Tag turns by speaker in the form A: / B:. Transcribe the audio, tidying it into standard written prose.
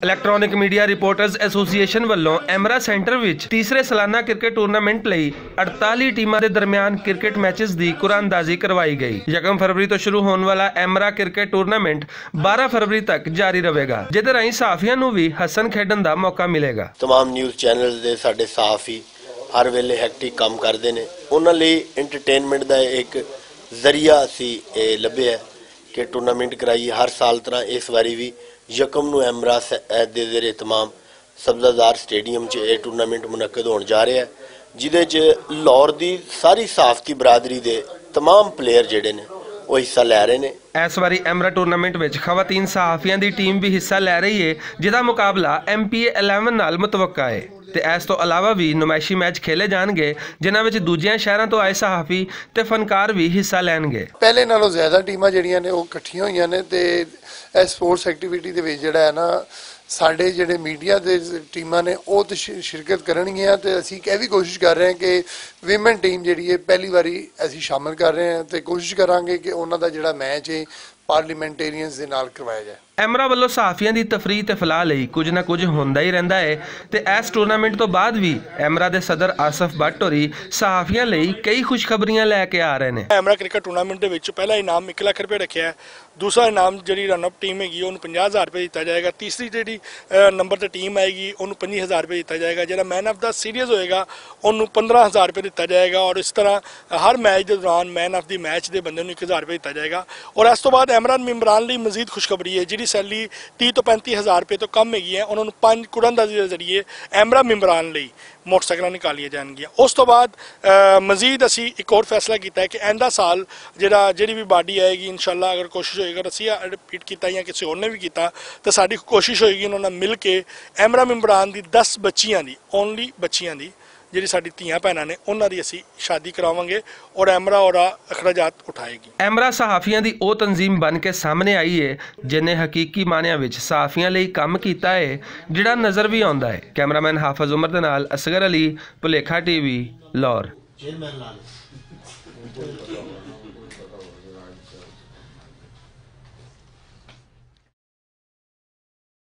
A: Electronic media reporters association वालों एमरा centre which तीसरे सालाना क्रिकेट टूरनामेंट लई 48 टीमां दे दरमियान क्रिकेट मैचेस दी कुरानदाजी करवाई गई। 1 फरवरी तो शुरू होने वाला एमरा क्रिकेट टूरनामेंट 12 फरवरी तक जारी रहेगा, जिहदे राहीं सहाफियां नूं भी हसन खेडण दा मौका मिलेगा।
B: तमाम न्यूज़ चैनल्स दे साडे सहाफी हर वेले हैक्टिक काम करते हैं, उन्हां लई एंटरटेनमेंट का एक जरिया असी लभ्या कि टूरनामेंट कराइए। हर साल तरह इस बारी भी 1 नूं एमरा दे ज़ेरे तमाम सब्ज़ादार स्टेडियम च यह टूरनामेंट मुनक्कद होने जा रहा है, जिहदे च लाहौर की सारी सहाफती बरादरी के तमाम प्लेयर जिहड़े ने वो हिस्सा लै रहे हैं।
A: इस बारी एमरा टूरनामेंट विच खवातीन सहाफियां की टीम भी हिस्सा लै रही है, जिहदा मुकाबला MPA 11 नाल मुतवक्का है। ते इस तो अलावा भी नुमाइशी मैच खेले जाएंगे, जिन्हां विच दूजियां शहरों तो आए सहाफी ते फनकार भी हिस्सा लैणगे।
C: पहले नालों ज़्यादा टीमां जिहड़ियां ने वो इकट्ठियां होईयां ने ते स्पोर्ट्स एक्टिविटी दे विच जिहड़ा है ना साडे जिहड़े मीडिया दे टीमां ने वो तो शिरकत करनगियां ते असीं यह भी कोशिश कर रहे हैं कि विमेन टीम जिहड़ी है पहली बारी असीं शामिल कर रहे हैं ते कोशिश करांगे कि उन्हां दा जिहड़ा मैच है पार्लीमेंटेरियंस दे नाल करवाया जाए।
A: एमरा वालों सहाफियां की तफरीह ते फलाह लई कुछ ना कुछ होंदा ही रहिंदा है ते इस टूरनामेंट तो बाद भी एमरा दे सदर आसफ भट्ट होरी सहाफियां लई कई खुशखबरियां लैके आ रहे हैं।
D: एमरा क्रिकेट टूरनामेंट दे विच पहला इनाम 1 लाख रुपये रखा है, दूसरा इनाम जी रनअप टीम हैगी उन्होंने 50,000 रुपये दिता जाएगा, तीसरी जी नंबर पर टीम आएगी उन्होंने 25,000 रुपये दिता जाएगा, जो मैन ऑफ द सीरीज़ होएगा उन्होंने 15,000 रुपये दिता जाएगा और इस तरह हर मैच के दौरान मैन ऑफ द मैच के बंदे 1,000 रुपये दिता जाएगा। और इस तो बाद एमरा मेंबरान लई मजीद खुशखबरी है, जी सैलरी 30 तो 35,000 रुपये तो कम हैगी है, उन्होंने 5 कुरानदाजी के जरिए एमरा मेंबरान लई मोटरसाइकिल निकालिया जाएगियां। उस तो बाद मजीद असी एक और फैसला किया है कि आइंदा साल जी भी बाडी आएगी इंशाल्लाह अगर कोशिश होएगी, अगर असी रिपीट किया या किसी और ने भी किया तो साड़ी कोशिश होएगी उन्होंने मिल के एमरा मेंबरान की 10 बच्चियां की ओनली बच्चियां की जी साड़ी धीआं भैनां ने उन्होंने असी शादी करावांगे और एमरा और अखराजात उठाएगी।
A: एमरा सहाफियां की वो तंजीम बन के सामने आई है जिन्हें हकीकी मानिया विच सहाफियां लई काम कीता है, जिहड़ा नज़र भी आउंदा है। कैमरामैन हाफिज उमर दे नाल असगर अली, भुलेखा TV, लाहौर।